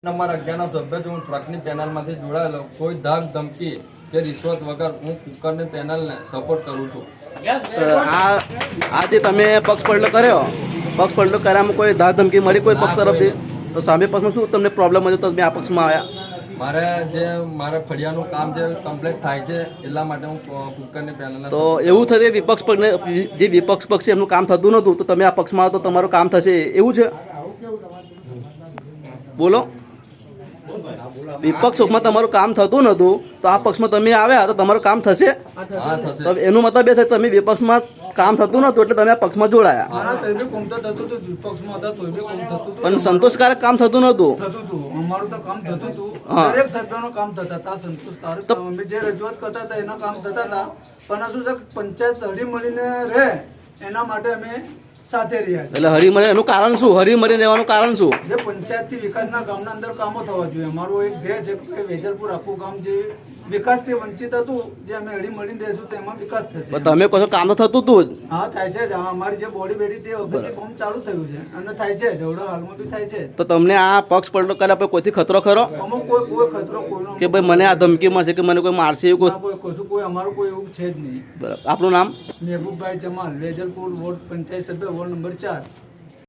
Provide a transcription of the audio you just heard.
Number 11 સભ્ય છું. હું ટ્રકની પેનલમાંથી જોડાયેલો. કોઈ ધાક ધમકી કે રિશ્વત વગર હું કુકરની પેનલને સપોર્ટ કરું છું. આજે તમે પક્ષ પલટો કર્યો, પક્ષ પલટો કર્યામાં કોઈ ધાક ધમકી મળી કોઈ પક્ષ તરફથી? તો સામે પક્ષમાં શું તમને પ્રોબ્લેમ હતો તો તમે આ પક્ષમાં આવ્યા? મારે ફળિયાનું કામ જે કમ્પ્લીટ થાય છે એટલા માટે હું કુકરની પેનલને. તો એવું થશે વિપક્ષ પક્ષને, જે વિપક્ષ પક્ષ એમનું કામ થતું નહોતું તો તમે આ પક્ષમાં આવો તો તમારું કામ થશે એવું છે? બોલો. વિપક્ષ પક્ષમાં તમારું કામ થતું નહોતું તો આ પક્ષમાં તમે આવ્યા તો તમારું કામ થશે? હા, થશે. તો એનું મતલબ એ થાય તમે વિપક્ષમાં કામ થતું નહોતું એટલે તમે આ પક્ષમાં જોડાયા. પણ સંતોષકારક કામ થતું નહોતું. અમારું તો કામ થતું હતું, હા. દરેક સભ્યોનું કામ થતા હતા સંતોષકારક. અમે જે રજૂઆત કરતા હતા એના કામ થતા હતા. પણ શું છે પંચાયત હળી મળીને રહે એના માટે અમે સાથે રહ્યા છે. એટલે હળીમળી એનું કારણ શું? હળીમળી રહેવાનું કારણ શું? જે પંચાયતથી વિકાસના ગામના અંદર કામો થવા જોઈએ. અમારું એક ધ્યેય છે કે વેજલપુર આખું ગામ જે વિકાસથી વંચિત હતું જે અમે હળી મળીને રહીશું તો એમાં વિકાસ થશે. પણ તમે કહો છો કામ તો થતું હતું જ. હા, થાય છે જ. અમારી જે બોડી બેડી તે વખતે કામ ચાલુ થયું છે અને થાય છે જવડો હાલમાં બી થાય છે. તો તમને આ પક્ષ પલટો કર્યા પછી કોઈથી ખતરો ખરો અમુક કોઈ ખતરો કોઈનો કે ભાઈ મને આ ધમકી મળશે કે મને કોઈ મારશે એવું કોઈ? કોઈ કશું કોઈ અમારું કોઈ એવું છે જ નહીં. બરાબર. આપનું નામ? મહેબૂબભાઈ જમાલ, વેજલપુર વોર્ડ પંચાયત સભ્ય, વોર્ડ નંબર 4.